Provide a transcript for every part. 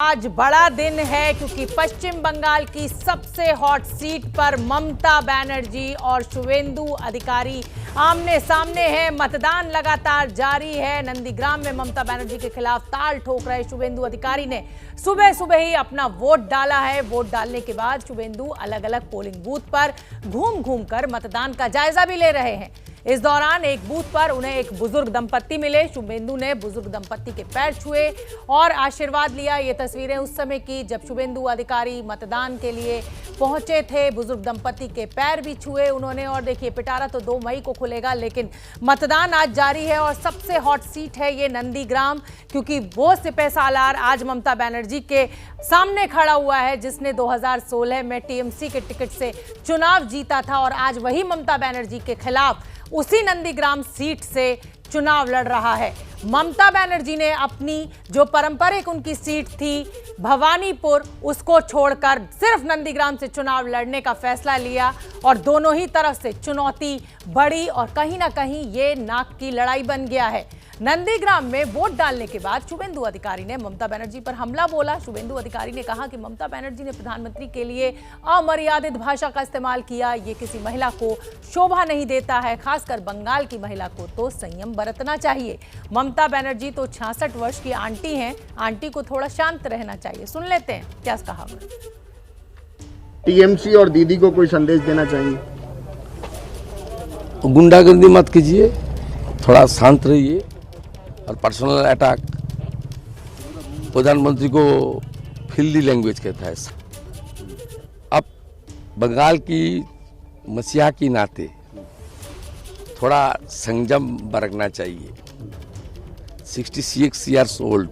आज बड़ा दिन है क्योंकि पश्चिम बंगाल की सबसे हॉट सीट पर ममता बनर्जी और शुवेंदु अधिकारी आमने सामने हैं। मतदान लगातार जारी है। नंदीग्राम में ममता बनर्जी के खिलाफ ताल ठोक रहे शुवेंदु अधिकारी ने सुबह सुबह ही अपना वोट डाला है। वोट डालने के बाद शुवेंदु अलग अलग पोलिंग बूथ पर घूम घूम कर मतदान का जायजा भी ले रहे हैं। इस दौरान एक बूथ पर उन्हें एक बुजुर्ग दंपत्ति मिले। शुवेंदु ने बुजुर्ग दंपत्ति के पैर छुए और आशीर्वाद लिया। ये तस्वीरें उस समय की जब शुवेंदु अधिकारी मतदान के लिए पहुंचे थे। बुजुर्ग दंपत्ति के पैर भी छुए उन्होंने। और देखिए, पिटारा तो 2 मई को खुलेगा, लेकिन मतदान आज जारी है और सबसे हॉट सीट है ये नंदीग्राम, क्योंकि वो सिपहसालार आज ममता बनर्जी के सामने खड़ा हुआ है जिसने 2016 में टीएमसी के टिकट से चुनाव जीता था और आज वही ममता बनर्जी के खिलाफ उसी नंदीग्राम सीट से चुनाव लड़ रहा है। ममता बनर्जी ने अपनी जो पारंपरिक उनकी सीट थी भवानीपुर, उसको छोड़कर सिर्फ नंदीग्राम से चुनाव लड़ने का फैसला लिया और दोनों ही तरफ से चुनौती बढ़ी और कहीं ना कहीं ये नाक की लड़ाई बन गया है। नंदीग्राम में वोट डालने के बाद शुवेंदु अधिकारी ने ममता बनर्जी पर हमला बोला। शुवेंदु अधिकारी ने कहा कि ममता बनर्जी ने प्रधानमंत्री के लिए अमर्यादित भाषा का इस्तेमाल किया। ये किसी महिला को शोभा नहीं देता है, खासकर बंगाल की महिला को तो संयम बरतना चाहिए। ममता बनर्जी तो 66 वर्ष की आंटी हैं, आंटी को थोड़ा शांत रहना चाहिए। सुन लेते हैं क्या कहा। टीएमसी और दीदी को कोई संदेश देना चाहिए? गुंडागर्दी मत कीजिए, थोड़ा शांत रहिए। और पर्सनल अटैक प्रधानमंत्री को फिल्दी लैंग्वेज कहता है। अब बंगाल की मसीहा की नाते थोड़ा संयम बरतना चाहिए। 66 ईयर्स ओल्ड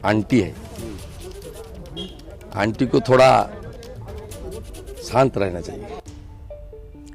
आंटी है, आंटी को थोड़ा शांत रहना चाहिए।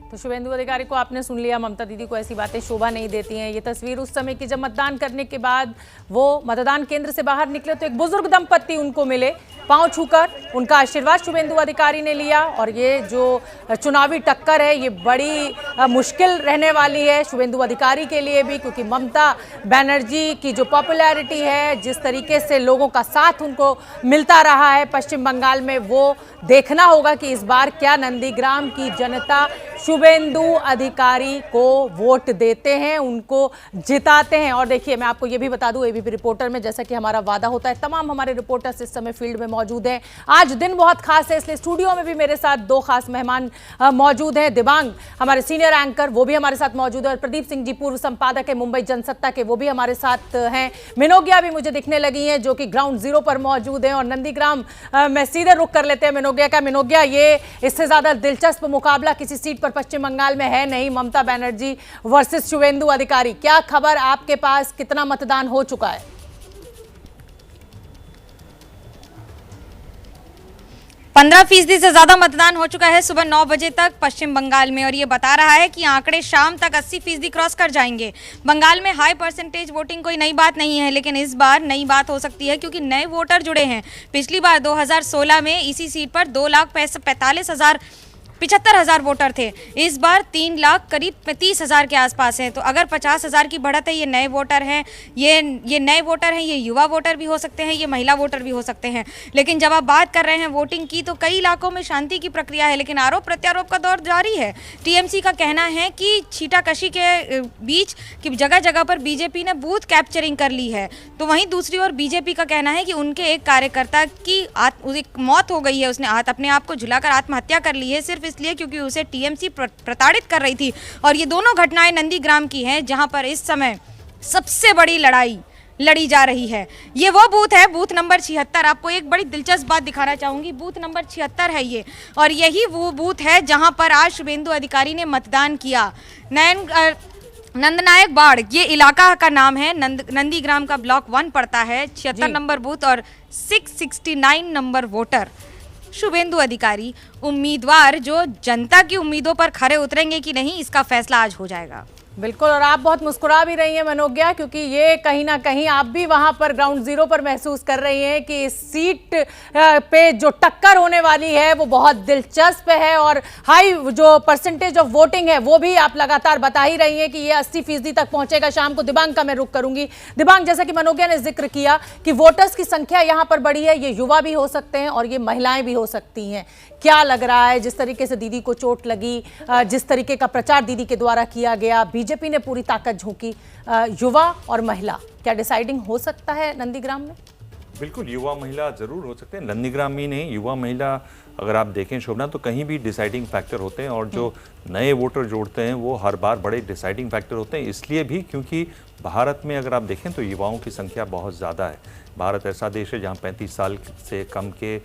तो शुवेंदु अधिकारी को आपने सुन लिया। ममता दीदी को ऐसी बातें शोभा नहीं देती हैं। ये तस्वीर उस समय की जब मतदान करने के बाद वो मतदान केंद्र से बाहर निकले तो एक बुजुर्ग दंपत्ति उनको मिले, पांव छूकर उनका आशीर्वाद शुवेंदु अधिकारी ने लिया। और ये जो चुनावी टक्कर है ये बड़ी मुश्किल रहने वाली है शुवेंदु अधिकारी के लिए भी, क्योंकि ममता बनर्जी की जो पॉपुलैरिटी है, जिस तरीके से लोगों का साथ उनको मिलता रहा है पश्चिम बंगाल में, वो देखना होगा कि इस बार क्या नंदीग्राम की जनता शुवेंदु अधिकारी को वोट देते हैं, उनको जिताते हैं। और देखिए, मैं आपको ये भी बता दूं, एबीपी रिपोर्टर में जैसा कि हमारा वादा होता है, तमाम हमारे रिपोर्टर्स इस समय फील्ड में मौजूद हैं। आज दिन बहुत खास है, इसलिए स्टूडियो में भी मेरे साथ 2 खास मेहमान मौजूद हैं। दिबांग हमारे सीनियर एंकर, वो भी हमारे साथ मौजूद है, और प्रदीप सिंह जी पूर्व संपादक है मुंबई जनसत्ता के, वो भी हमारे साथ हैं। मिनोगिया भी मुझे दिखने लगी हैं जो कि ग्राउंड जीरो पर मौजूद हैं। और नंदीग्राम में सीधे रुख कर लेते हैं मिनोगिया का। मिनोगिया, ये इससे ज्यादा दिलचस्प मुकाबला किसी सीट पर पश्चिम बंगाल में है नहीं, ममता बनर्जी वर्सेस शुवेंदु अधिकारी। क्या खबर आपके पास, कितना मतदान हो चुका है? 15% से ज्यादा मतदान हो चुका है सुबह 9 बजे तक पश्चिम बंगाल में, और ये बता रहा है कि आंकड़े शाम तक 80% क्रॉस कर जाएंगे। बंगाल में हाई परसेंटेज वोटिंग कोई नई बात नहीं है, लेकिन इस बार नई बात हो सकती है क्योंकि नए वोटर जुड़े हैं। पिछली बार 2016 में इसी सीट पर 2,45,000 वोटर थे। इस बार 3 लाख करीब 30,000 के आसपास हैं। तो अगर 50,000 की बढ़त है, ये नए वोटर हैं, ये नए वोटर हैं, ये युवा वोटर भी हो सकते हैं, ये महिला वोटर भी हो सकते हैं। लेकिन जब आप बात कर रहे हैं वोटिंग की, तो कई इलाकों में शांति की प्रक्रिया है, लेकिन आरोप प्रत्यारोप का दौर जारी है। टीएमसी का कहना है कि छीटाकशी के बीच कि जगह जगह पर बीजेपी ने बूथ कैप्चरिंग कर ली है। तो वहीं दूसरी ओर बीजेपी का कहना है कि उनके एक कार्यकर्ता की मौत हो गई है, उसने अपने आप को झुलाकर आत्महत्या कर ली है, सिर्फ इसलिए क्योंकि उसे टीएमसी प्रताड़ित कर रही थी। और ये दोनों घटनाएं नंदीग्राम की हैं, जहां पर इस समय सबसे बड़ी लड़ाई लड़ी जा रही है। ये वो बूथ है, बूथ नंबर 76। आपको एक बड़ी दिलचस्प बात दिखाना चाहूंगी, बूथ नंबर 76 है ये, और यही वो बूथ है जहां पर आज शुवेंदु अधिकारी ने मतदान किया। नंदनायक बाड़ ये इलाका का नाम है, नंदीग्राम का ब्लॉक 1 पड़ता है। 76 नंबर बूथ और 669 नंबर वोटर शुवेंदु अधिकारी उम्मीदवार जो जनता की उम्मीदों पर खरे उतरेंगे कि नहीं, इसका फैसला आज हो जाएगा। बिल्कुल, और आप बहुत मुस्कुरा भी रही हैं मनोज्ञा, क्योंकि ये कहीं ना कहीं आप भी वहां पर ग्राउंड जीरो पर महसूस कर रही हैं कि इस सीट पे जो टक्कर होने वाली है वो बहुत दिलचस्प है, और हाई जो परसेंटेज ऑफ वोटिंग है वो भी आप लगातार बता ही रही हैं कि ये 80% तक पहुंचेगा शाम को। दिबांग का मैं रुख करूंगी। दिबांग, जैसा कि मनोज्ञा ने जिक्र किया कि वोटर्स की संख्या यहां पर बढ़ी है, ये युवा भी हो सकते हैं और ये महिलाएं भी हो सकती हैं। क्या लग रहा है, जिस तरीके से दीदी को चोट लगी, जिस तरीके का प्रचार दीदी के द्वारा किया गया, बीजेपी ने पूरी ताकत झोंकी, युवा और महिला, क्या डिसाइडिंग हो सकता है नंदीग्राम में? बिल्कुल, युवा महिला जरूर हो सकते हैं। नंदीग्राम ही नहीं, युवा महिला अगर आप देखें शोभना, तो कहीं भी डिसाइडिंग फैक्टर होते हैं, और जो नए वोटर जोड़ते हैं वो हर बार बड़े डिसाइडिंग फैक्टर होते हैं। इसलिए भी क्योंकि भारत में अगर आप देखें तो युवाओं की संख्या बहुत ज़्यादा है। भारत ऐसा देश है जहाँ 35 साल से कम के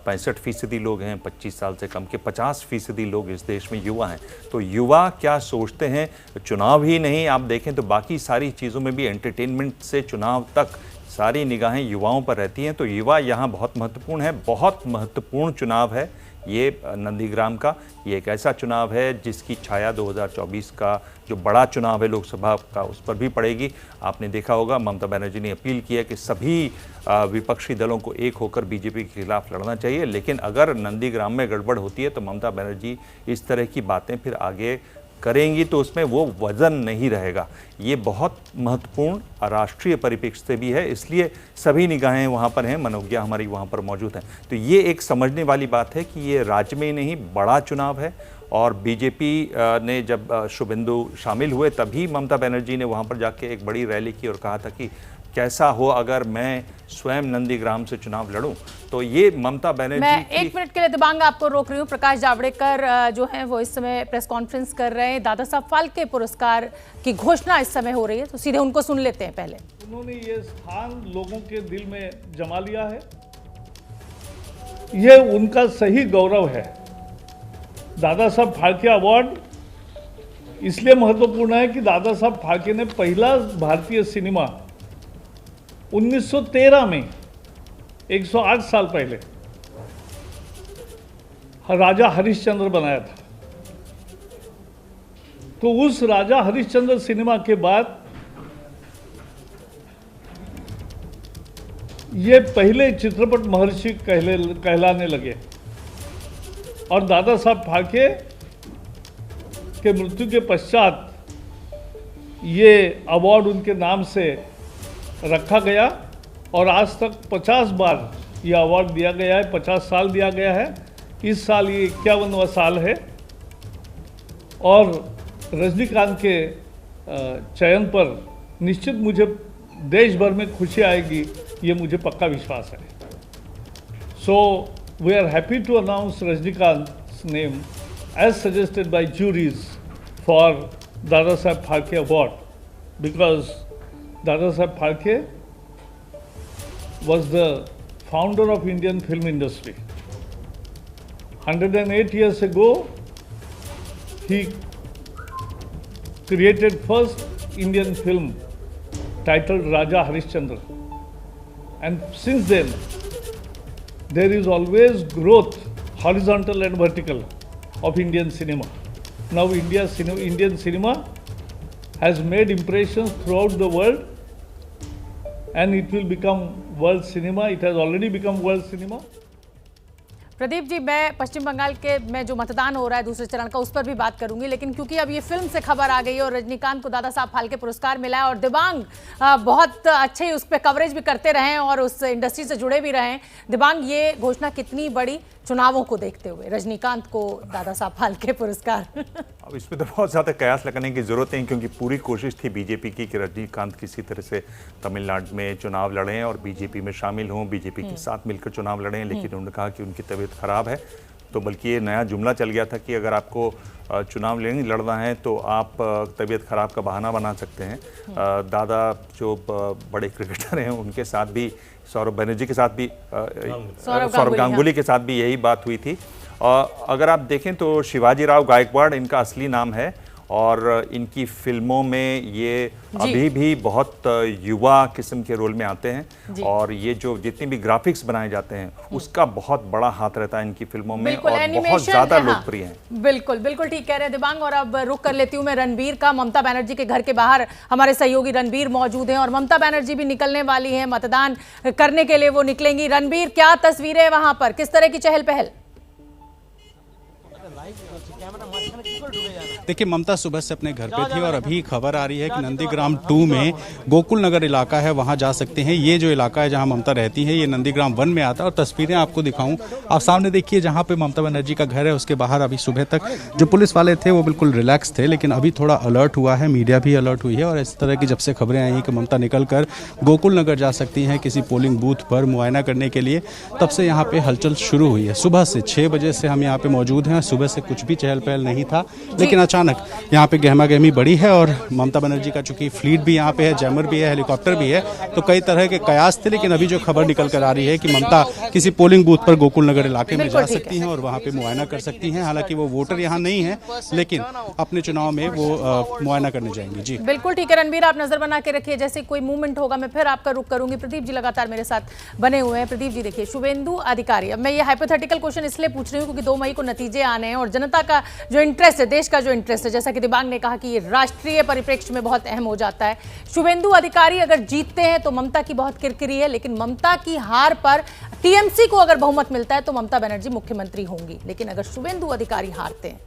65% लोग हैं, 25 साल से कम के 50% लोग इस देश में युवा हैं। तो युवा क्या सोचते हैं, चुनाव ही नहीं, आप देखें तो बाकी सारी चीज़ों में भी, एंटरटेनमेंट से चुनाव तक सारी निगाहें युवाओं पर रहती हैं। तो युवा यहाँ बहुत महत्वपूर्ण है, बहुत महत्वपूर्ण चुनाव है ये नंदीग्राम का। ये एक ऐसा चुनाव है जिसकी छाया 2024 का जो बड़ा चुनाव है लोकसभा का उस पर भी पड़ेगी। आपने देखा होगा ममता बनर्जी ने अपील की है कि सभी विपक्षी दलों को एक होकर बीजेपी के खिलाफ लड़ना चाहिए, लेकिन अगर नंदीग्राम में गड़बड़ होती है तो ममता बनर्जी इस तरह की बातें फिर आगे करेंगी तो उसमें वो वजन नहीं रहेगा। ये बहुत महत्वपूर्ण राष्ट्रीय परिप्रेक्ष्य से भी है, इसलिए सभी निगाहें वहाँ पर हैं, मनोज्ञा हमारी वहाँ पर मौजूद हैं। तो ये एक समझने वाली बात है कि ये राज्य में ही नहीं बड़ा चुनाव है, और बीजेपी ने जब शुभेंदु शामिल हुए तभी ममता बनर्जी ने वहाँ पर जाके एक बड़ी रैली की और कहा था कि कैसा हो अगर मैं स्वयं नंदीग्राम से चुनाव लड़ूं। तो ये ममता बनर्जी मैं एक मिनट के लिए दिबांग आपको रोक रही हूँ। प्रकाश जावड़ेकर जो हैं वो इस समय प्रेस कॉन्फ्रेंस कर रहे हैं, दादा साहब फाल्के पुरस्कार की घोषणा इस समय हो रही है, तो सीधे उनको सुन लेते हैं पहले। उन्होंने ये स्थान लोगों के दिल में जमा लिया है, ये उनका सही गौरव है। दादा साहब फाल्के अवार्ड इसलिए महत्वपूर्ण है कि दादा साहब फाल्के ने पहला भारतीय सिनेमा 1913 में 108 साल पहले राजा हरिश्चंद्र बनाया था। तो उस राजा हरिश्चंद्र सिनेमा के बाद ये पहले चित्रपट महर्षि कहलाने लगे, और दादा साहब फाल्के के मृत्यु के पश्चात ये अवार्ड उनके नाम से रखा गया, और आज तक 50 बार ये अवार्ड दिया गया है, 50 साल दिया गया है। इस साल ये 51वां साल है, और रजनीकांत के चयन पर निश्चित मुझे देश भर में खुशी आएगी, ये मुझे पक्का विश्वास है। So we are happy to announce Rajinikanth's name as suggested by juries for Dada Saheb Phalke Award, because Dada Saheb Phalke was the founder of Indian film industry. 108 years ago, he created first Indian film titled Raja Harishchandra, and since then there is always growth, horizontal and vertical, of Indian cinema. Now Indian cinema has made impressions throughout the world, and it will become world cinema. It has already become world cinema. Pradeep ji, मैं पश्चिम बंगाल के में जो मतदान हो रहा है दूसरे चरण का, उस पर भी बात करूंगी, लेकिन क्योंकि अब ये फिल्म से खबर आ गई है और रजनीकांत को दादा साहब फाल्के पुरस्कार मिला है, और दिबांग बहुत अच्छे उस पर कवरेज भी करते रहे हैं और उस इंडस्ट्री से जुड़े भी रहे हैं। दिबांग, ये घोषणा कितनी बड़ी चुनावों को देखते हुए, रजनीकांत को दादा साहब फाल्के पुरस्कार? अब इसमें तो बहुत ज़्यादा कयास लगाने की ज़रूरत है, क्योंकि पूरी कोशिश थी बीजेपी की कि रजनीकांत किसी तरह से तमिलनाडु में चुनाव लड़ें और बीजेपी में शामिल हों, बीजेपी के साथ मिलकर चुनाव लड़ें, लेकिन उन्होंने कहा कि उनकी तबीयत खराब है। तो बल्कि ये नया जुमला चल गया था कि अगर आपको चुनाव लड़ना है तो आप तबीयत खराब का बहाना बना सकते हैं। दादा जो बड़े क्रिकेटर हैं उनके साथ भी, सौरभ बनर्जी के साथ भी, सौरभ गांगुली के साथ भी यही बात हुई थी। और अगर आप देखें तो शिवाजी राव गायकवाड़ इनका असली नाम है, और इनकी फिल्मों में ये अभी भी बहुत युवा किस्म के रोल में आते हैं और ये जो जितनी भी ग्राफिक्स बनाए जाते हैं उसका बहुत बड़ा हाथ रहता है इनकी फिल्मों में और बहुत ज्यादा लोकप्रिय हैं। बिल्कुल बिल्कुल ठीक कह रहे हैं दिबांग। और अब रुक कर लेती हूं मैं रणबीर का। ममता बनर्जी के घर के बाहर हमारे सहयोगी रणबीर मौजूद हैं और ममता बनर्जी भी निकलने वाली हैं, मतदान करने के लिए वो निकलेंगी। रणबीर, क्या तस्वीरें वहां पर, किस तरह की चहल पहल? देखिए, ममता सुबह से अपने घर पे थी और अभी खबर आ रही है कि नंदीग्राम 2 में गोकुल नगर इलाका है, वहां जा सकते हैं। ये जो इलाका है जहां ममता रहती है ये नंदीग्राम 1 में आता है। और तस्वीरें आपको दिखाऊं, आप सामने देखिए जहां पे ममता बनर्जी का घर है उसके बाहर अभी सुबह तक जो पुलिस वाले थे वो बिल्कुल रिलैक्स थे, लेकिन अभी थोड़ा अलर्ट हुआ है, मीडिया भी अलर्ट हुई है। और इस तरह की जब से खबरें आई हैं कि ममता निकल कर गोकुल नगर जा सकती हैं किसी पोलिंग बूथ पर मुआयना करने के लिए, तब से यहाँ पे हलचल शुरू हुई है। सुबह से 6 बजे से हम यहाँ पे मौजूद हैं। सुबह से कुछ भी चहल पहल नहीं था, लेकिन अचानक यहाँ पे गहमा गहमी बढ़ी है। और ममता बनर्जी का चूंकि फ्लीट भी यहाँ पे है, जैमर भी है, हेलीकॉप्टर भी है, तो कई तरह के कयास थे। लेकिन अभी जो खबर निकल कर आ रही है कि ममता किसी पोलिंग बूथ पर गोकुल नगर इलाके में जा सकती हैं और वहाँ पे मुआयना कर सकती हैं। हालांकि वो वोटर यहाँ नहीं है, लेकिन अपने चुनाव में वो मुआयना करने जाएंगी। जी बिल्कुल ठीक है रणबीर, आप नजर बना के रखिए, जैसे कोई मूवमेंट होगा मैं फिर आपका रुख करूंगी। प्रदीप जी लगातार मेरे साथ बने हुए हैं। प्रदीप जी देखिए, शुवेंदु अधिकारी, अब मैं ये हाइपोथेटिकल क्वेश्चन इसलिए पूछ रही हूँ क्योंकि 2 मई को नतीजे आने हैं और जनता का जो इंटरेस्ट है, देश का जो इंटरेस्ट है, जैसा कि दिबांग ने कहा कि ये राष्ट्रीय परिप्रेक्ष्य में बहुत अहम हो जाता है। शुवेंदु अधिकारी अगर जीतते हैं तो ममता की बहुत किरकिरी है, लेकिन ममता की हार पर टीएमसी को अगर बहुमत मिलता है तो ममता बनर्जी मुख्यमंत्री होंगी। लेकिन अगर शुवेंदु अधिकारी हारते हैं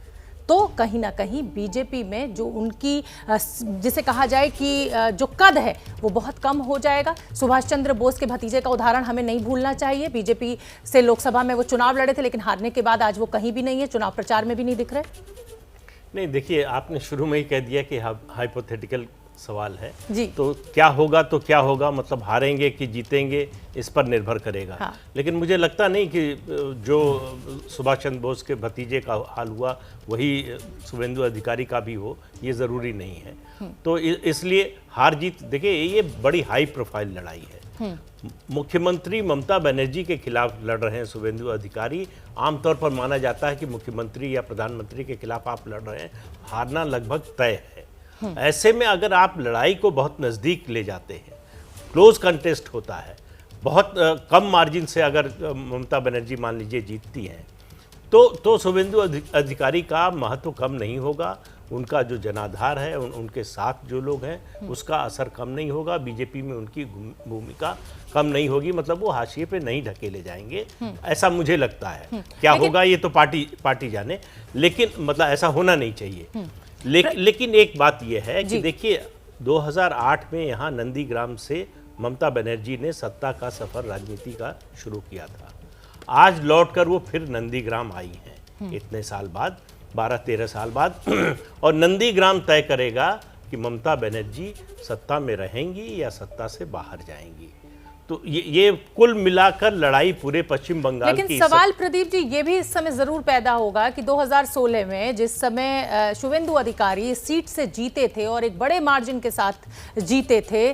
तो कहीं ना कहीं बीजेपी में जो उनकी जिसे कहा जाए कि जो कद है वो बहुत कम हो जाएगा। सुभाष चंद्र बोस के भतीजे का उदाहरण हमें नहीं भूलना चाहिए। बीजेपी से लोकसभा में वो चुनाव लड़े थे, लेकिन हारने के बाद आज वो कहीं भी नहीं है, चुनाव प्रचार में भी नहीं दिख रहे। नहीं, देखिए, आपने शुरू में ही कह दिया कि हाइपोथेटिकल सवाल है जी। तो क्या होगा, मतलब हारेंगे कि जीतेंगे इस पर निर्भर करेगा। हाँ। लेकिन मुझे लगता नहीं कि जो सुभाष चंद्र बोस के भतीजे का हाल हुआ वही शुवेंदु अधिकारी का भी हो, ये ज़रूरी नहीं है। तो इसलिए हार जीत, देखिए, ये बड़ी हाई प्रोफाइल लड़ाई है। मुख्यमंत्री ममता बनर्जी के खिलाफ लड़ रहे हैं शुवेंदु अधिकारी। आमतौर पर माना जाता है कि मुख्यमंत्री या प्रधानमंत्री के खिलाफ आप लड़ रहे हैं, हारना लगभग तय है। ऐसे में अगर आप लड़ाई को बहुत नज़दीक ले जाते हैं, क्लोज कंटेस्ट होता है, बहुत कम मार्जिन से अगर ममता बनर्जी मान लीजिए जीतती हैं तो शुवेंदु अधिकारी का महत्व कम नहीं होगा। उनका जो जनाधार है, उनके साथ जो लोग हैं, उसका असर कम नहीं होगा। बीजेपी में उनकी भूमिका कम नहीं होगी, मतलब वो हाशिए पे नहीं ढकेले जाएंगे, ऐसा मुझे लगता है। क्या होगा ये तो पार्टी जाने, लेकिन मतलब ऐसा होना नहीं चाहिए। लेकिन एक बात यह है कि देखिए, 2008 में यहाँ नंदीग्राम से ममता बनर्जी ने सत्ता का सफर राजनीति का शुरू किया था। आज लौटकर वो फिर नंदीग्राम आई हैं इतने साल बाद, 12-13 साल बाद। और नंदीग्राम तय करेगा कि ममता बनर्जी सत्ता में रहेंगी या सत्ता से बाहर जाएंगी। तो ये कुल मिलाकर लड़ाई पूरे पश्चिम बंगाल की। लेकिन सवाल प्रदीप जी ये भी इस समय जरूर पैदा होगा कि 2016 में जिस समय शुवेंदु अधिकारी सीट से जीते थे और एक बड़े मार्जिन के साथ जीते थे,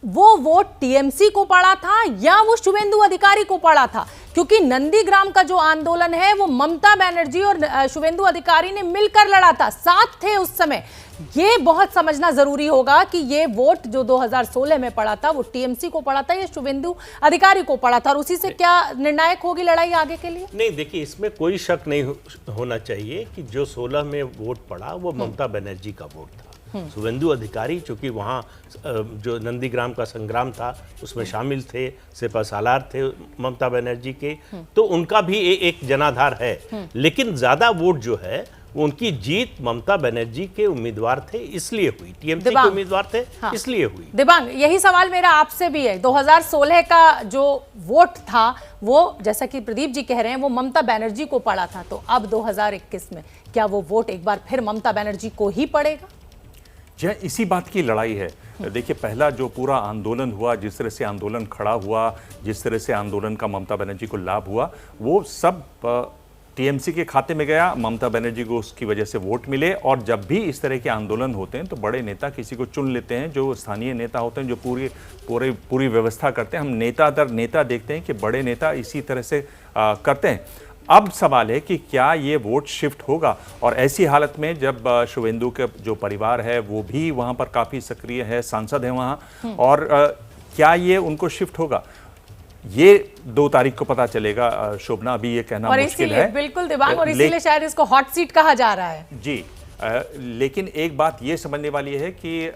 वो वोट टीएमसी को पड़ा था या वो शुवेंदु अधिकारी को पड़ा था? क्योंकि नंदीग्राम का जो आंदोलन है वो ममता बनर्जी और शुवेंदु अधिकारी ने मिलकर लड़ा था, साथ थे उस समय। ये बहुत समझना जरूरी होगा कि ये वोट जो 2016 में पड़ा था वो टीएमसी को पड़ा था या शुवेंदु अधिकारी को पड़ा था, और उसी से क्या निर्णायक होगी लड़ाई आगे के लिए? नहीं, देखिए, इसमें कोई शक नहीं होना चाहिए कि जो 16 में वोट पड़ा वो ममता बनर्जी का वोट था। शुवेंदु अधिकारी चूंकि वहाँ जो नंदीग्राम का संग्राम था उसमें शामिल थे, सिपह सालार थे ममता बनर्जी के, तो उनका भी एक जनाधार है। लेकिन ज्यादा वोट जो है उनकी जीत ममता बनर्जी के उम्मीदवार थे इसलिए हुई, टीएमसी के उम्मीदवार थे इसलिए हुई। दिबांग, यही सवाल मेरा आपसे भी है। 2016 का जो वोट था वो, जैसा कि प्रदीप जी कह रहे हैं, वो ममता बनर्जी को पड़ा था, तो अब 2021 में क्या वो वोट एक बार फिर ममता बनर्जी को ही पड़ेगा? जी, इसी बात की लड़ाई है। देखिए, पहला जो पूरा आंदोलन हुआ, जिस तरह से आंदोलन खड़ा हुआ, जिस तरह से आंदोलन का ममता बनर्जी को लाभ हुआ, वो सब टीएमसी के खाते में गया। ममता बनर्जी को उसकी वजह से वोट मिले। और जब भी इस तरह के आंदोलन होते हैं तो बड़े नेता किसी को चुन लेते हैं, जो स्थानीय नेता होते हैं, जो पूरी व्यवस्था करते हैं। हम नेता दर नेता देखते हैं कि बड़े नेता इसी तरह से करते हैं। अब सवाल है कि क्या ये वोट शिफ्ट होगा, और ऐसी हालत में जब शुवेंदु के जो परिवार है वो भी वहां पर काफी सक्रिय है, सांसद है वहां, और क्या ये उनको शिफ्ट होगा, ये 2 तारीख को पता चलेगा शोभना, अभी ये कहना और मुश्किल है। बिल्कुल दिवांग, और इसीलिए शायद इसको हॉट सीट कहा जा रहा है। जी, लेकिन एक बात ये समझने वाली है कि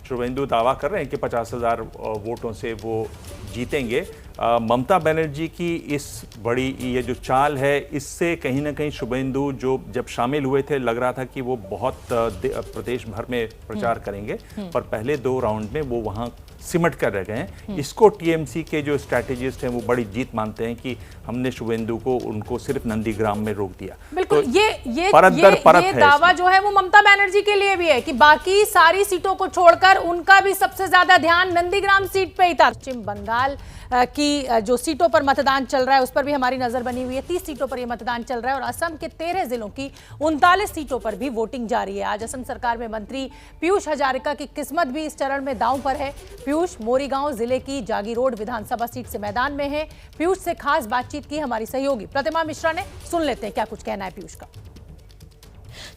शुवेंदु दावा कर रहे हैं कि 50,000 वोटों से वो जीतेंगे। ममता बनर्जी की इस बड़ी ये जो चाल है, इससे कहीं ना कहीं शुवेंदु जो जब शामिल हुए थे लग रहा था कि वो बहुत प्रदेश भर में प्रचार करेंगे, पर पहले 2 राउंड में वो वहाँ सिमट कर रह गए हैं। इसको टीएमसी के जो स्ट्रैटेजिस्ट हैं वो बड़ी जीत मानते हैं कि हमने शुवेंदु को उनको सिर्फ नंदीग्राम में रोक दिया। बिल्कुल, तो ये परत दर परत है दावा जो है वो ममता बनर्जी के लिए भी है कि बाकी सारी सीटों को छोड़कर उनका भी सबसे ज्यादा ध्यान नंदीग्राम सीट पे ही था। पश्चिम बंगाल की जो सीटों पर मतदान चल रहा है उस पर भी हमारी नजर बनी हुई है। 30 सीटों पर यह मतदान चल रहा है और असम के 13 जिलों की 39 सीटों पर भी वोटिंग जारी है। आज असम सरकार में मंत्री पीयूष हजारिका की किस्मत भी इस चरण में दांव पर है। पीयूष मोरीगांव जिले की जागीरोड विधानसभा सीट से मैदान में है। पीयूष से खास बातचीत की हमारी सहयोगी प्रतिमा मिश्रा ने, सुन लेते हैं क्या कुछ कहना है पीयूष का।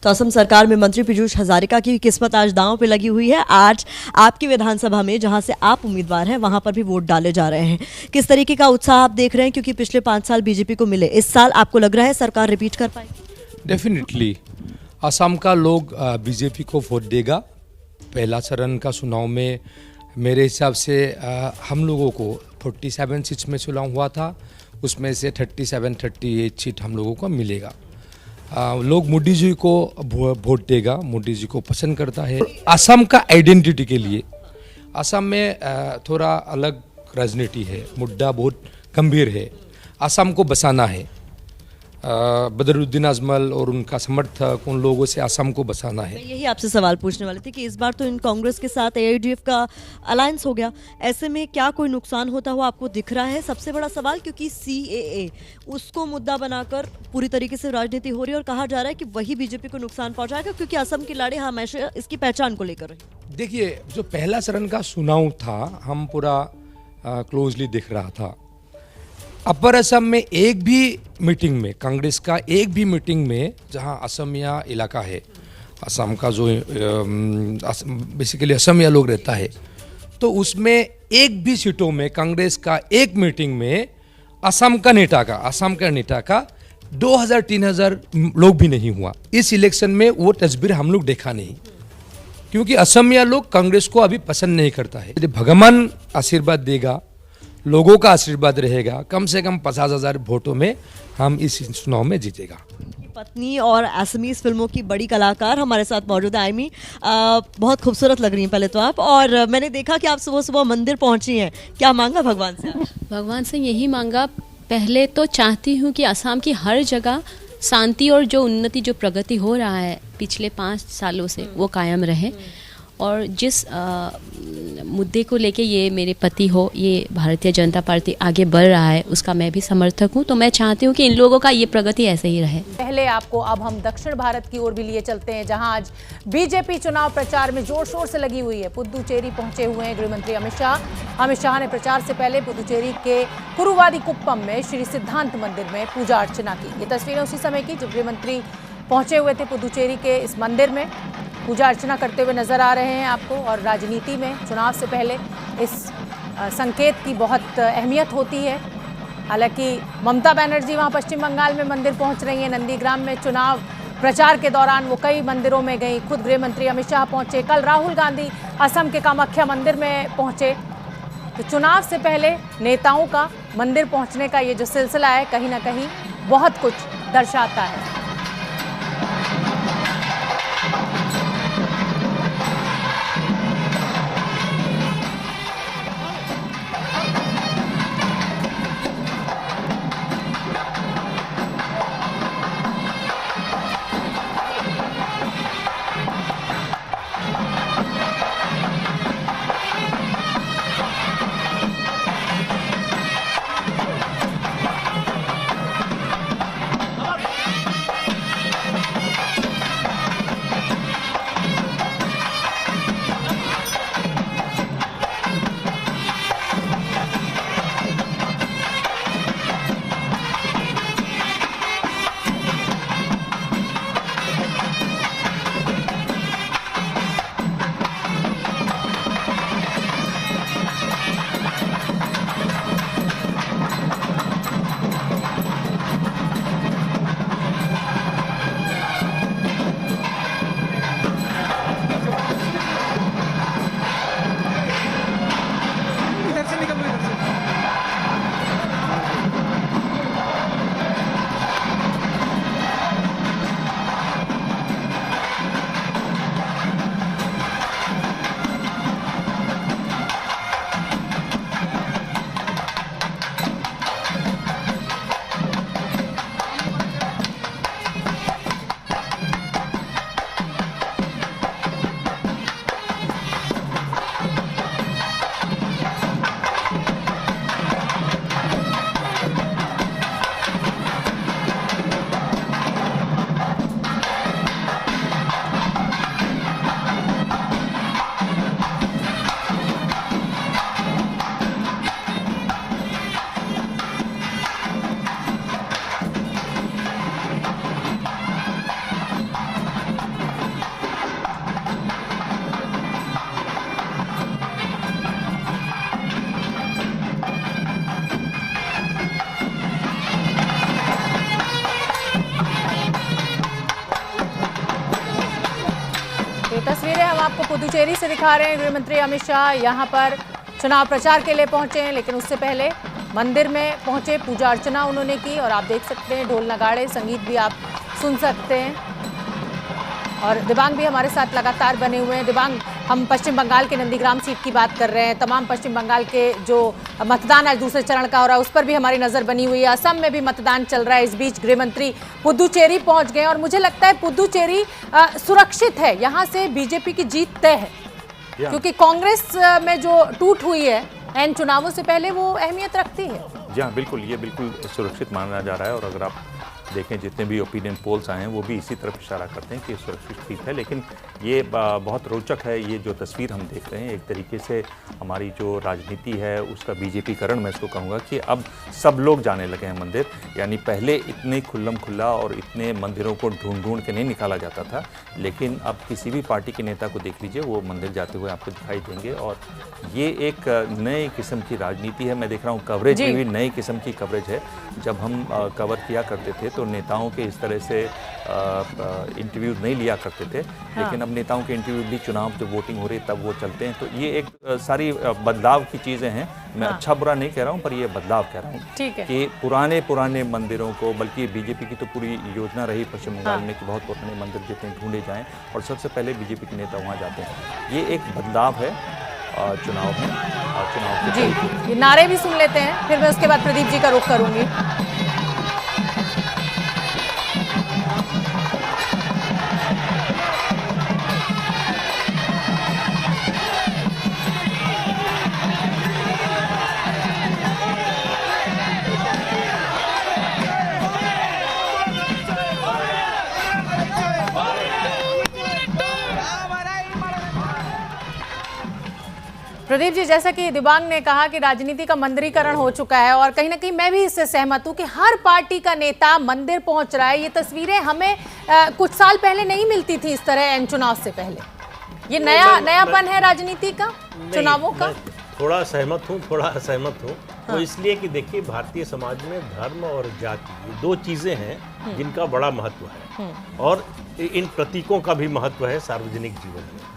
तो असम सरकार में मंत्री पीयूष हजारिका की किस्मत आज दांव पे लगी हुई है। आज आपकी विधानसभा में जहां से आप उम्मीदवार हैं वहां पर भी वोट डाले जा रहे हैं। किस तरीके का उत्साह आप देख रहे हैं, क्योंकि पिछले 5 साल बीजेपी को मिले, इस साल आपको लग रहा है सरकार रिपीट कर पाएगी? डेफिनेटली असम का लोग बीजेपी को वोट देगा। पहला चरण का चुनाव में मेरे हिसाब से हम लोगों को 47 सीट्स में चुनाव हुआ था, उसमें से 37-38 सीट हम लोगों को मिलेगा। लोग मोदी जी को वोट देगा, मोदी जी को पसंद करता है। असम का आइडेंटिटी के लिए असम में थोड़ा अलग राजनीति है, मुद्दा बहुत गंभीर है, असम को बचाना है। बदरुद्दीन अजमल और उनका समर्थक, उन लोगों से असम को बचाना है। मैं यही आपसे सवाल पूछने वाली थी कि इस बार तो इन कांग्रेस के साथ एआईडीएफ का अलायंस हो गया, ऐसे में क्या कोई नुकसान होता हुआ आपको दिख रहा है? सबसे बड़ा सवाल, क्योंकि सीएए उसको मुद्दा बनाकर पूरी तरीके से राजनीति हो रही है और कहा जा रहा है कि वही बीजेपी को नुकसान पहुंचाएगा, क्योंकि असम की लड़ाई हमेशा इसकी पहचान को लेकर रही। देखिए, जो पहला चरण का चुनाव था हम पूरा क्लोजली देख रहा था। अपर असम में एक भी मीटिंग में, कांग्रेस का एक भी मीटिंग में जहां असमिया इलाका है, असम का जो बेसिकली असमिया लोग रहता है, तो उसमें एक भी सीटों में कांग्रेस का एक मीटिंग में असम का नेता का 2000-3000 लोग भी नहीं हुआ। इस इलेक्शन में वो तस्वीर हम लोग देखा नहीं, क्योंकि असमिया लोग कांग्रेस को अभी पसंद नहीं करता है। यदि भगवान आशीर्वाद देगा, लोगों का आशीर्वाद रहेगा, कम से कम 50,000 वोटों में हम इस चुनाव में जीतेगा। पत्नी और असमीज फिल्मों की बड़ी कलाकार हमारे साथ मौजूद है आयमी। बहुत खूबसूरत लग रही हैं पहले तो आप, और मैंने देखा कि आप सुबह सुबह मंदिर पहुंची हैं, क्या मांगा भगवान से? भगवान से यही मांगा, पहले तो चाहती हूँ कि असम की हर जगह शांति और जो उन्नति, जो प्रगति हो रहा है पिछले 5 सालों से, वो कायम रहे। और जिस मुद्दे को लेके ये मेरे पति हो, ये भारतीय जनता पार्टी आगे बढ़ रहा है, उसका मैं भी समर्थक हूँ। तो मैं चाहती हूँ कि इन लोगों का ये प्रगति ऐसे ही रहे। पहले आपको अब हम दक्षिण भारत की ओर भी लिए चलते हैं, जहां आज बीजेपी चुनाव प्रचार में जोर शोर से लगी हुई है। पुदुचेरी पहुंचे हुए हैं गृहमंत्री अमित शाह। अमित शाह ने प्रचार से पहले पुदुचेरी के कुरुवादी कुप्पम में श्री सिद्धांत मंदिर में पूजा अर्चना की। ये तस्वीरें उसी समय की जब गृहमंत्री पहुंचे हुए थे पुदुचेरी के इस मंदिर में, पूजा अर्चना करते हुए नजर आ रहे हैं आपको। और राजनीति में चुनाव से पहले इस संकेत की बहुत अहमियत होती है। हालांकि ममता बनर्जी वहां पश्चिम बंगाल में मंदिर पहुंच रही हैं। नंदीग्राम में चुनाव प्रचार के दौरान वो कई मंदिरों में गई। खुद गृह मंत्री अमित शाह पहुंचे। कल राहुल गांधी असम के कामाख्या मंदिर में पहुंचे। तो चुनाव से पहले नेताओं का मंदिर पहुंचने का ये जो सिलसिला है, कहीं ना कहीं बहुत कुछ दर्शाता है। पुदुचेरी से दिखा रहे हैं गृह मंत्री अमित शाह यहाँ पर चुनाव प्रचार के लिए पहुंचे हैं, लेकिन उससे पहले मंदिर में पहुंचे, पूजा अर्चना उन्होंने की और आप देख सकते हैं ढोल नगाड़े, संगीत भी आप सुन सकते हैं। और दिबांग भी हमारे साथ लगातार बने हुए हैं। दिबांग, हम पश्चिम बंगाल के नंदीग्राम सीट की बात कर रहे हैं। तमाम पश्चिम बंगाल के जो मतदान आज दूसरे चरण का हो रहा है उस पर भी हमारी नज़र बनी हुई है। असम में भी मतदान चल रहा है। इस बीच गृह मंत्री पुदुचेरी पहुंच गए और मुझे लगता है पुदुचेरी सुरक्षित है, यहाँ से बीजेपी की जीत तय है, क्योंकि कांग्रेस में जो टूट हुई है एन चुनावों से पहले वो अहमियत रखती है। जी हाँ, बिल्कुल, ये बिल्कुल सुरक्षित माना जा रहा है। और अगर आप देखें जितने भी ओपिनियन पोल्स आए हैं वो भी इसी तरफ इशारा करते हैं कि सुरक्षित सीट है। लेकिन ये बहुत रोचक है, ये जो तस्वीर हम देख रहे हैं एक तरीके से हमारी जो राजनीति है उसका बीजेपीकरण मैं इसको कहूँगा कि अब सब लोग जाने लगे हैं मंदिर। यानी पहले इतने खुल्लम खुल्ला और इतने मंदिरों को ढूंढ ढूंढ के नहीं निकाला जाता था, लेकिन अब किसी भी पार्टी के नेता को देख लीजिए, वो मंदिर जाते हुए आपको दिखाई देंगे। और ये एक नए किस्म की राजनीति है। मैं देख रहा हूँ कवरेज में भी नई किस्म की कवरेज है। जब हम कवर किया करते थे तो नेताओं के इस तरह से इंटरव्यू नहीं लिया करते थे, लेकिन अब नेताओं के इंटरव्यू भी चुनाव जब वोटिंग हो रही है तब वो चलते हैं। तो ये एक सारी बदलाव की चीज़ें हैं। मैं अच्छा बुरा नहीं कह रहा हूँ, पर ये बदलाव कह रहा हूँ कि पुराने मंदिरों को, बल्कि बीजेपी की तो पूरी योजना रही पश्चिम बंगाल में कि बहुत पुराने मंदिर जितने ढूंढे जाएं और सबसे पहले बीजेपी के नेता वहाँ जाते हैं। ये एक बदलाव है चुनाव में। चुनाव जी, ये नारे भी सुन लेते हैं, फिर मैं उसके बाद प्रदीप जी का रुख करूंगी। प्रदीप जी, जैसा कि दिबांग ने कहा कि राजनीति का मंदिरीकरण हो चुका है और कहीं ना कहीं मैं भी इससे सहमत हूं कि हर पार्टी का नेता मंदिर पहुंच रहा है। ये तस्वीरें हमें कुछ साल पहले नहीं मिलती थी इस तरह एन चुनाव से पहले। ये नयापन है राजनीति का, चुनावों का। थोड़ा सहमत हूँ, थोड़ा असहमत हूँ। तो इसलिए कि देखिए, भारतीय समाज में धर्म और जाति ये दो चीज़ें हैं जिनका बड़ा महत्व है और इन प्रतीकों का भी महत्व है सार्वजनिक जीवन में।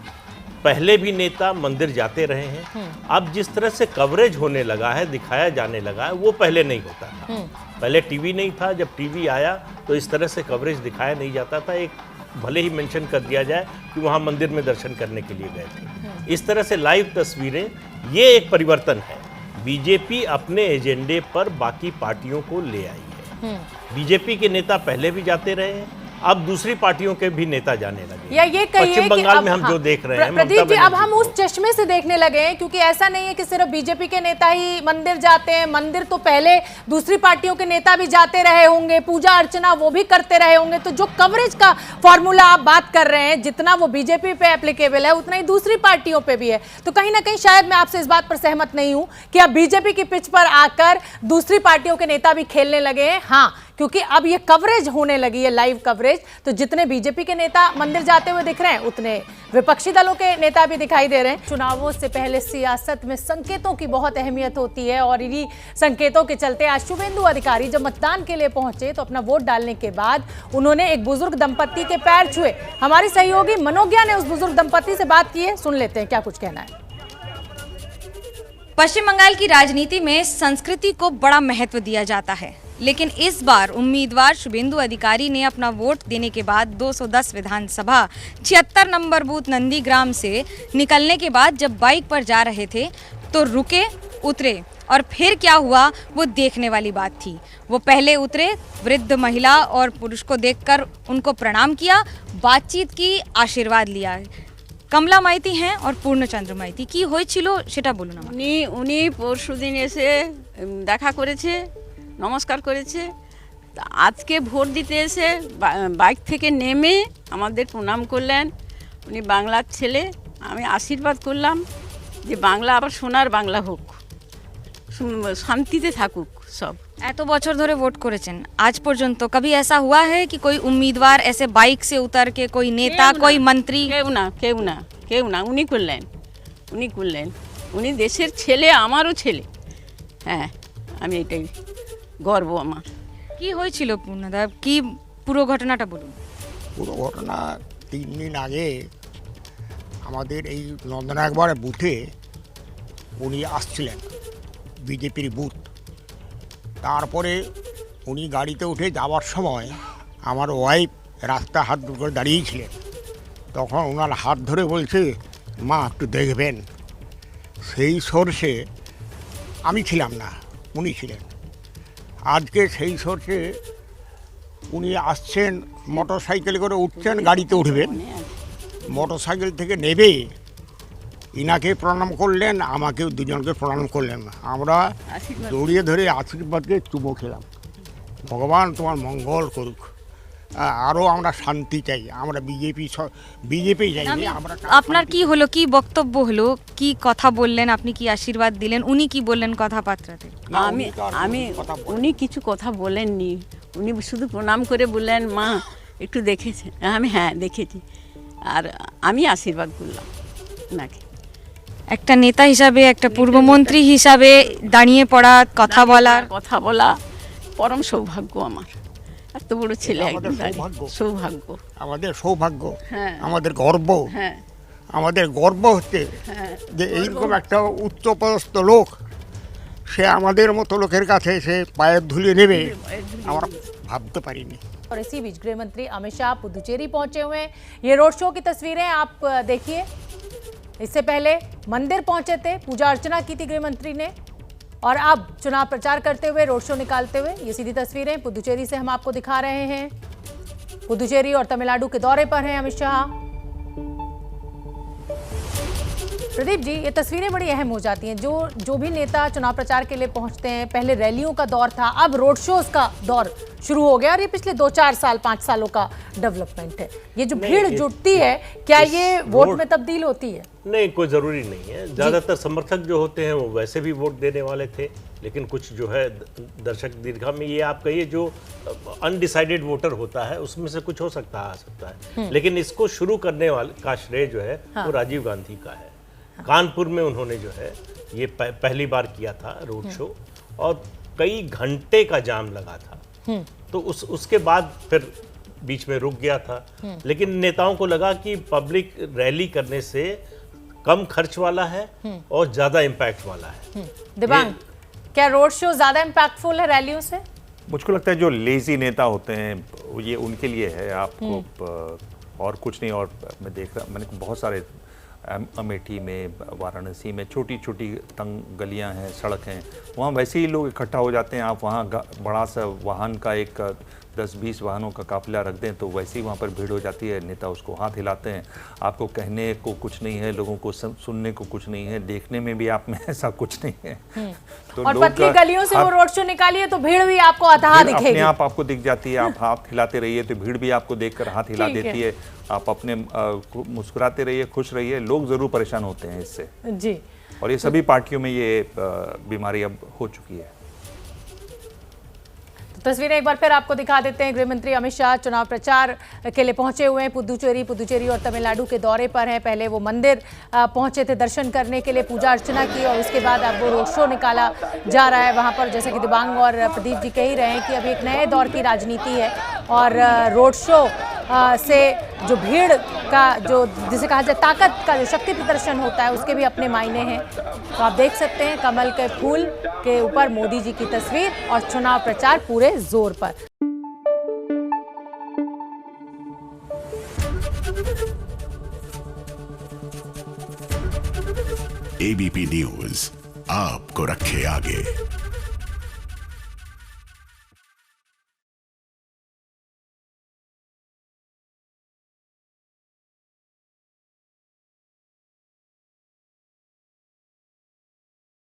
पहले भी नेता मंदिर जाते रहे हैं। अब जिस तरह से कवरेज होने लगा है, दिखाया जाने लगा है, वो पहले नहीं होता था। पहले टीवी नहीं था, जब टीवी आया तो इस तरह से कवरेज दिखाया नहीं जाता था। एक भले ही मेंशन कर दिया जाए कि वहाँ मंदिर में दर्शन करने के लिए गए थे, इस तरह से लाइव तस्वीरें, ये एक परिवर्तन है। बीजेपी अपने एजेंडे पर बाकी पार्टियों को ले आई है। बीजेपी के नेता पहले भी जाते रहे हैं, अब दूसरी पार्टियों के भी नेता जाने लगे। या ये कहिए पश्चिम बंगाल में हम जो देख रहे हैं प्रदीप जी, अब हम उस चश्मे से देखने लगे हैं, क्योंकि ऐसा नहीं है कि सिर्फ बीजेपी के नेता ही मंदिर जाते हैं। मंदिर तो पहले दूसरी पार्टियों के नेता भी जाते रहे होंगे, पूजा अर्चना वो भी करते रहे होंगे। तो जो कवरेज का फॉर्मूला आप बात कर रहे हैं, जितना वो बीजेपी पे एप्लीकेबल है उतना ही दूसरी पार्टियों पे भी है। तो कहीं ना कहीं शायद मैं आपसे इस बात पर सहमत नहीं हूं कि अब बीजेपी की पिच पर आकर दूसरी पार्टियों के नेता भी खेलने लगे हैं। हाँ, क्योंकि अब ये कवरेज होने लगी है, लाइव कवरेज। तो जितने बीजेपी के नेता मंदिर जाते हुए दिख रहे हैं, उतने विपक्षी दलों के नेता भी दिखाई दे रहे हैं। चुनावों से पहले सियासत में संकेतों की बहुत अहमियत होती है और इन्हीं संकेतों के चलते आज शुभेंदु अधिकारी जब मतदान के लिए पहुंचे तो अपना वोट डालने के बाद उन्होंने एक बुजुर्ग दंपत्ति के पैर छुए। हमारी सहयोगी मनोज्ञा ने उस बुजुर्ग दंपत्ति से बात की है, सुन लेते हैं क्या कुछ कहना है। पश्चिम बंगाल की राजनीति में संस्कृति को बड़ा महत्व दिया जाता है, लेकिन इस बार उम्मीदवार शुभेंदु अधिकारी ने अपना वोट देने के बाद 210 विधानसभा 76 नंबर बूथ नंदीग्राम से निकलने के बाद जब बाइक पर जा रहे थे तो रुके, उतरे और फिर क्या हुआ वो देखने वाली बात थी। वो पहले उतरे, वृद्ध महिला और पुरुष को देखकर उनको प्रणाम किया, बातचीत की, आशीर्वाद लिया। कमला माइती हैं और पूर्णचंद्र माइती। কি হয়েছিল সেটা বলুন আমাকে। উনি পরশুদিন এসে দেখা করেছে, নমস্কার করেছে। আজকে ভোট দিতে এসে বাইক থেকে নেমে আমাদের প্রণাম করলেন। উনি বাংলার ছেলে, আমি আশীর্বাদ করলাম যে বাংলা আবার সোনার বাংলা হোক, শান্তিতে থাকুক সব। এত বছর ধরে ভোট করেছেন, আজ পর্যন্ত कभी ऐसा हुआ है कि कोई उम्मीदवार ऐसे बाइक से उतर के, कोई नेता, कोई मंत्री? কেউ না উনি করলেন। উনি দেশের ছেলে, আমারও ছেলে। হ্যাঁ, আমি এটাই গর্ব আমার। কি হয়েছিল পূর্ণদা, কি পুরো ঘটনাটা বলুন। পুরো ঘটনা 3 দিন আগে আমাদের এই নন্দনাগর বুথে উনি আসছিলেন, বিজেপির বুথ। তারপরে উনি গাড়িতে উঠে যাওয়ার সময় আমার ওয়াইফ রাস্তা হাত করে দাঁড়িয়েছিলেন। তখন ওনার হাত ধরে বলছে, মা একটু দেখবেন। সেই সোর্সে আমি ছিলাম না, উনি ছিলেন। আজকে সেই সোর্সে উনি আসছেন, মোটর সাইকেল করে উঠছেন, গাড়িতে উঠবেন। মোটর সাইকেল থেকে নেবে ইনাকে প্রণাম করলেন, আমাকেও দুজনকে প্রণাম করলেন। আমরা দৌড়িয়ে ধরে আশীর্বাদকে চুমো খেলাম। ভগবান তোমার মঙ্গল করুক। আরও আমরা শান্তি চাই, আমরা বিজেপি চাইনি আমরা। আপনার কি হলো, কি বক্তব্য হলো, কি কথা বললেন, আপনি কি আশীর্বাদ দিলেন, উনি কি বললেন কথাবার্তাতে? আমি উনি কিছু কথা বলেননি, উনি শুধু প্রণাম করে বললেন, মা একটু দেখেছেন? আমি হ্যাঁ দেখেছি, আর আমি আশীর্বাদ করলাম ওনাকে। একটা নেতা হিসাবে, একটা পূর্বমন্ত্রী হিসাবে দাঁড়িয়ে পড়া, কথা বলা পরম সৌভাগ্য আমার। এত বড় ছেলে একদম সৌভাগ্য, আমাদের সৌভাগ্য, হ্যাঁ আমাদের গর্ব। হ্যাঁ আমাদের গর্ব হচ্ছে যে এইরকম একটা উচ্চপদস্থ লোক, সে আমাদের মতো লোকের কাছে সে পায়ের ধুলি নেবে আমরা ভাবতে পারিনি। और इसी बीच गृह मंत्री अमित शाह पुदुचेरी पहुंचे हुए हैं। ये रोड शो की तस्वीरें आप देखिए। इससे पहले मंदिर पहुंचे थे, पूजा अर्चना की थी गृह मंत्री ने, और अब चुनाव प्रचार करते हुए, रोड शो निकालते हुए ये सीधी तस्वीरें पुदुचेरी से हम आपको दिखा रहे हैं। पुदुचेरी और तमिलनाडु के दौरे पर हैं अमित शाह। प्रदीप जी, ये तस्वीरें बड़ी अहम हो जाती हैं। जो भी नेता चुनाव प्रचार के लिए पहुंचते हैं, पहले रैलियों का दौर था, अब रोड शोज का दौर शुरू हो गया, और ये पिछले 2-4 साल 5 सालों का डेवलपमेंट है। ये जो भीड़ जुटती है, क्या ये वोट में तब्दील होती है? नहीं, कोई ज़रूरी नहीं है। ज़्यादातर समर्थक जो होते हैं वो वैसे भी वोट देने वाले थे, लेकिन कुछ जो है दर्शक दीर्घा में ये आप कहिए जो अनडिसाइडेड वोटर होता है उसमें से कुछ हो सकता है, आ सकता है। लेकिन इसको शुरू करने वाले का श्रेय जो है वो राजीव गांधी का है। कानपुर में उन्होंने जो है ये पहली बार किया था रोड शो, और कई घंटे का जाम लगा था। तो उसके बाद फिर बीच में रुक गया था। लेकिन नेताओं को लगा कि पब्लिक रैली करने से कम खर्च वाला है और ज्यादा इम्पैक्ट वाला है। दिबांग, क्या रोड शो ज्यादा इम्पैक्टफुल है रैलियों से? मुझको लगता है जो लेजी नेता होते हैं ये उनके लिए है, आपको और कुछ नहीं। और मैं देख रहा, मैंने बहुत सारे अमेठी में, वाराणसी में छोटी छोटी तंग गलियां हैं, सड़क हैं, वहाँ वैसे ही लोग इकट्ठा हो जाते हैं। आप वहाँ बड़ा सा वाहन का एक 10-20 वाहनों का काफिला रख दें तो वैसे ही वहाँ पर भीड़ हो जाती है। नेता उसको हाथ हिलाते हैं। आपको कहने को कुछ नहीं है, लोगों को सुनने को कुछ नहीं है, देखने में भी आप में ऐसा कुछ नहीं है। तो और पतली गलियों से वो रोड शो निकालिए तो भीड़ भी आपको अथाह दिखेगी, अपने आप आपको दिख जाती है। आप हाथ हिलाते रहिए तो भीड़ भी आपको देखकर हाथ हिला देती है। आप अपने मुस्कुराते रहिए, खुश रहिए, लोग जरूर परेशान होते हैं इससे जी। और ये सभी पार्टियों में ये बीमारी अब हो चुकी है। तस्वीरें एक बार फिर आपको दिखा देते हैं। गृह मंत्री अमित शाह चुनाव प्रचार के लिए पहुंचे हुए हैं। पुदुचेरी और तमिलनाडु के दौरे पर हैं। पहले वो मंदिर पहुंचे थे दर्शन करने के लिए, पूजा अर्चना की, और उसके बाद अब वो रोड शो निकाला जा रहा है वहां पर। जैसे कि दिबांग और प्रदीप जी कह ही रहे हैं कि अभी एक नए दौर की राजनीति है, और रोड शो से जो भीड़ का, जो जिसे कहा जाए ताकत का, जो शक्ति प्रदर्शन होता है, उसके भी अपने मायने हैं। तो आप देख सकते हैं कमल के फूल के ऊपर मोदी जी की तस्वीर, और चुनाव प्रचार पूरे जोर पर। एबीपी न्यूज आपको रखे आगे।